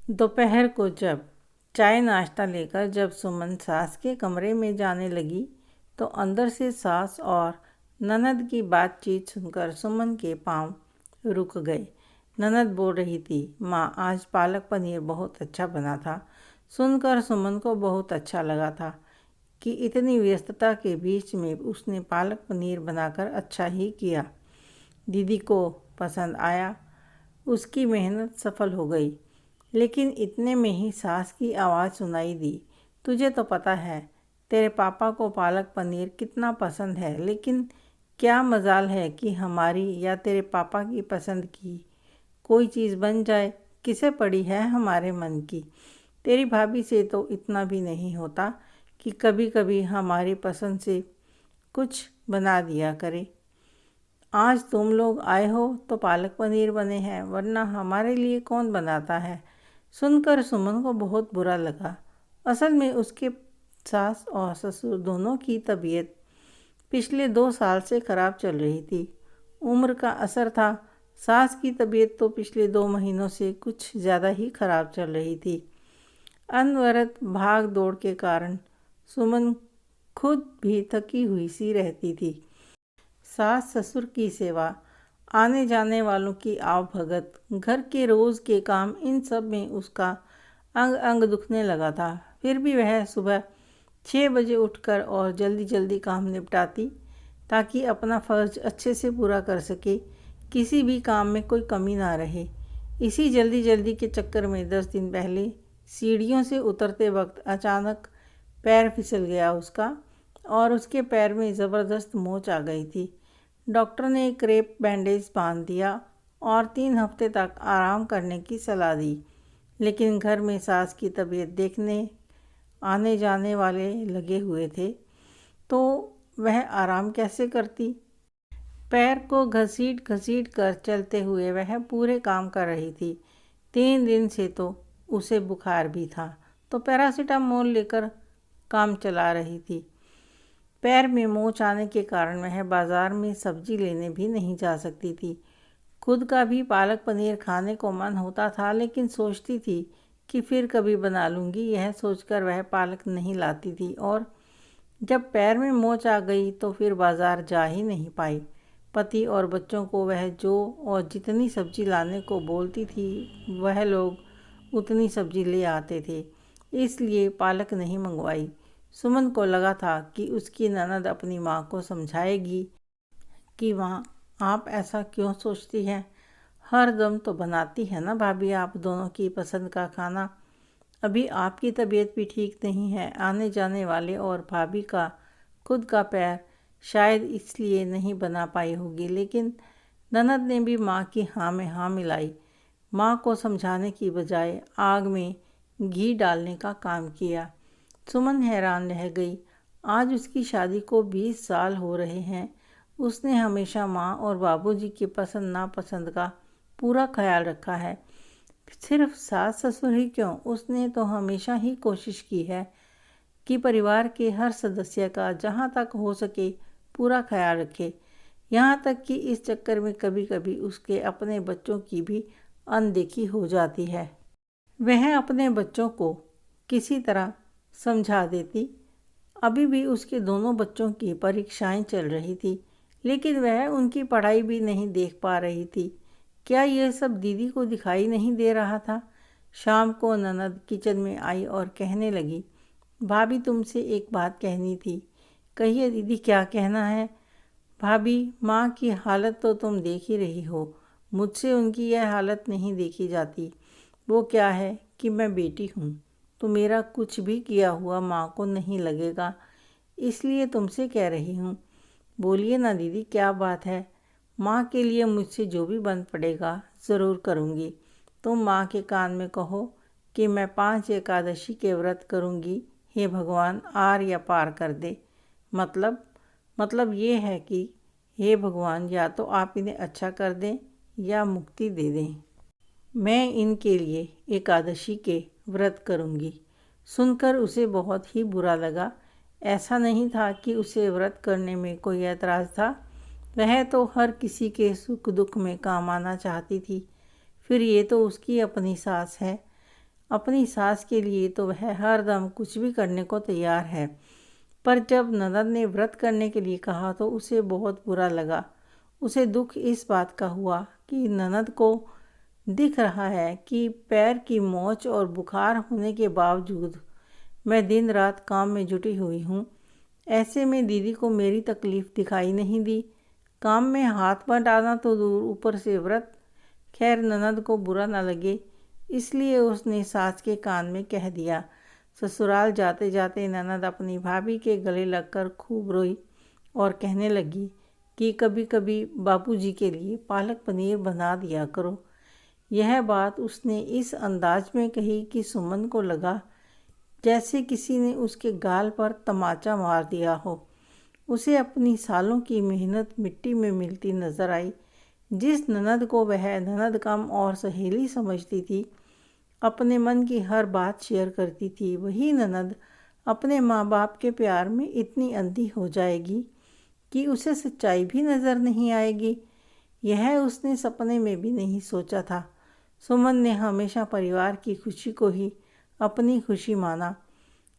दोपहर को जब चाय नाश्ता लेकर जब सुमन सास के कमरे में जाने लगी तो अंदर से सास और ननद की बातचीत सुनकर सुमन के पांव रुक गए। ननद बोल रही थी, माँ आज पालक पनीर बहुत अच्छा बना था। सुनकर सुमन को बहुत अच्छा लगा था कि इतनी व्यस्तता के बीच में उसने पालक पनीर बनाकर अच्छा ही किया। दीदी को पसंद आया, उसकी मेहनत सफल हो गई। लेकिन इतने में ही सास की आवाज़ सुनाई दी, तुझे तो पता है तेरे पापा को पालक पनीर कितना पसंद है, लेकिन क्या मजाल है कि हमारी या तेरे पापा की पसंद की कोई चीज़ बन जाए। किसे पड़ी है हमारे मन की। तेरी भाभी से तो इतना भी नहीं होता कि कभी कभी हमारी पसंद से कुछ बना दिया करे। आज तुम लोग आए हो तो पालक पनीर बने हैं, वरना हमारे लिए कौन बनाता है। सुनकर सुमन को बहुत बुरा लगा। असल में उसके सास और ससुर दोनों की तबीयत पिछले 2 साल से ख़राब चल रही थी। उम्र का असर था। सास की तबीयत तो पिछले 2 महीनों से कुछ ज़्यादा ही ख़राब चल रही थी। अनवरत भाग दौड़ के कारण सुमन खुद भी थकी हुई सी रहती थी। सास ससुर की सेवा, आने जाने वालों की आवभगत, घर के रोज़ के काम, इन सब में उसका अंग अंग दुखने लगा था। फिर भी वह सुबह 6 बजे उठकर और जल्दी जल्दी काम निपटाती ताकि अपना फ़र्ज अच्छे से पूरा कर सके, किसी भी काम में कोई कमी ना रहे। इसी जल्दी जल्दी के चक्कर में 10 दिन पहले सीढ़ियों से उतरते वक्त अचानक पैर फिसल गया उसका और उसके पैर में ज़बरदस्त मोच आ गई थी। डॉक्टर ने क्रेप बैंडेज बांध दिया और 3 हफ्ते तक आराम करने की सलाह दी। लेकिन घर में सास की तबीयत देखने आने जाने वाले लगे हुए थे, तो वह आराम कैसे करती। पैर को घसीट घसीट कर चलते हुए वह पूरे काम कर रही थी। 3 दिन से तो उसे बुखार भी था, तो पैरासीटामोल लेकर काम चला रही थी। पैर में मोच आने के कारण वह बाज़ार में सब्जी लेने भी नहीं जा सकती थी। खुद का भी पालक पनीर खाने को मन होता था, लेकिन सोचती थी कि फिर कभी बना लूँगी। यह सोचकर वह पालक नहीं लाती थी और जब पैर में मोच आ गई तो फिर बाज़ार जा ही नहीं पाई। पति और बच्चों को वह जो और जितनी सब्जी लाने को बोलती थी वह लोग उतनी सब्जी ले आते थे, इसलिए पालक नहीं मंगवाई। सुमन को लगा था कि उसकी ननद अपनी माँ को समझाएगी कि माँ आप ऐसा क्यों सोचती हैं, हर दम तो बनाती है ना भाभी आप दोनों की पसंद का खाना। अभी आपकी तबीयत भी ठीक नहीं है, आने जाने वाले और भाभी का खुद का पैर शायद इसलिए नहीं बना पाई होगी। लेकिन ननद ने भी माँ की हाँ में हाँ मिलाई। माँ को समझाने की बजाय आग में घी डालने का काम किया। सुमन हैरान रह गई। आज उसकी शादी को 20 साल हो रहे हैं। उसने हमेशा माँ और बाबूजी की पसंद नापसंद का पूरा ख्याल रखा है। सिर्फ सास ससुर ही क्यों, उसने तो हमेशा ही कोशिश की है कि परिवार के हर सदस्य का जहाँ तक हो सके पूरा ख्याल रखे। यहाँ तक कि इस चक्कर में कभी कभी उसके अपने बच्चों की भी अनदेखी हो जाती है। वह अपने बच्चों को किसी तरह समझा देती। अभी भी उसके दोनों बच्चों की परीक्षाएं चल रही थी, लेकिन वह उनकी पढ़ाई भी नहीं देख पा रही थी। क्या यह सब दीदी को दिखाई नहीं दे रहा था। शाम को ननद किचन में आई और कहने लगी, भाभी तुमसे एक बात कहनी थी। कहिए दीदी, क्या कहना है। भाभी, माँ की हालत तो तुम देख ही रही हो, मुझसे उनकी यह हालत नहीं देखी जाती। वो क्या है कि मैं बेटी हूँ, तो मेरा कुछ भी किया हुआ माँ को नहीं लगेगा, इसलिए तुमसे कह रही हूँ। बोलिए ना दीदी, क्या बात है। माँ के लिए मुझसे जो भी बन पड़ेगा ज़रूर करूँगी। तुम माँ के कान में कहो कि मैं 5 एकादशी के व्रत करूँगी। हे भगवान, आर या पार कर दे। मतलब ये है कि हे भगवान, या तो आप इन्हें अच्छा कर दें या मुक्ति दे दें। मैं इनके लिए एकादशी के व्रत करूँगी। सुनकर उसे बहुत ही बुरा लगा। ऐसा नहीं था कि उसे व्रत करने में कोई ऐतराज़ था। वह तो हर किसी के सुख दुख में काम आना चाहती थी। फिर ये तो उसकी अपनी सास है। अपनी सास के लिए तो वह हरदम कुछ भी करने को तैयार है, पर जब ननद ने व्रत करने के लिए कहा तो उसे बहुत बुरा लगा। उसे दुख इस बात का हुआ कि ननद को दिख रहा है कि पैर की मोच और बुखार होने के बावजूद मैं दिन रात काम में जुटी हुई हूँ। ऐसे में दीदी को मेरी तकलीफ़ दिखाई नहीं दी। काम में हाथ बटाना तो दूर, ऊपर से व्रत। खैर ननद को बुरा न लगे इसलिए उसने सास के कान में कह दिया। ससुराल जाते जाते ननद अपनी भाभी के गले लगकर खूब रोई और कहने लगी कि कभी कभी बापूजी के लिए पालक पनीर बना दिया करो। यह बात उसने इस अंदाज में कही कि सुमन को लगा जैसे किसी ने उसके गाल पर तमाचा मार दिया हो। उसे अपनी सालों की मेहनत मिट्टी में मिलती नजर आई। जिस ननद को वह ननद कम और सहेली समझती थी, अपने मन की हर बात शेयर करती थी, वही ननद अपने माँ बाप के प्यार में इतनी अंधी हो जाएगी कि उसे सच्चाई भी नज़र नहीं आएगी। यह उसने सपने में भी नहीं सोचा था। सुमन ने हमेशा परिवार की खुशी को ही अपनी खुशी माना।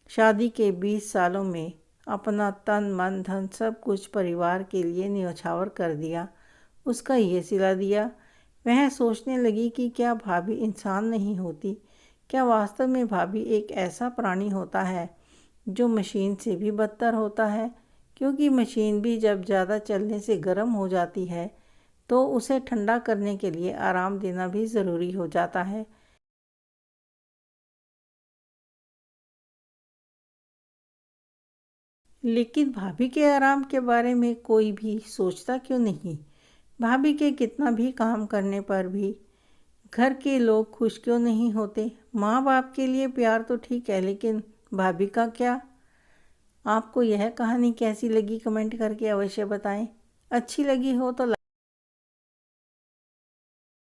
शादी के 20 सालों में अपना तन मन धन सब कुछ परिवार के लिए न्यौछावर कर दिया। उसका ये सिला दिया। वह सोचने लगी कि क्या भाभी इंसान नहीं होती? क्या वास्तव में भाभी एक ऐसा प्राणी होता है जो मशीन से भी बदतर होता है? क्योंकि मशीन भी जब ज़्यादा चलने से गर्म हो जाती है तो उसे ठंडा करने के लिए आराम देना भी ज़रूरी हो जाता है। लेकिन भाभी के आराम के बारे में कोई भी सोचता क्यों नहीं? भाभी के कितना भी काम करने पर भी घर के लोग खुश क्यों नहीं होते? माँ बाप के लिए प्यार तो ठीक है, लेकिन भाभी का क्या? आपको यह कहानी कैसी लगी कमेंट करके अवश्य बताएं। अच्छी लगी हो तो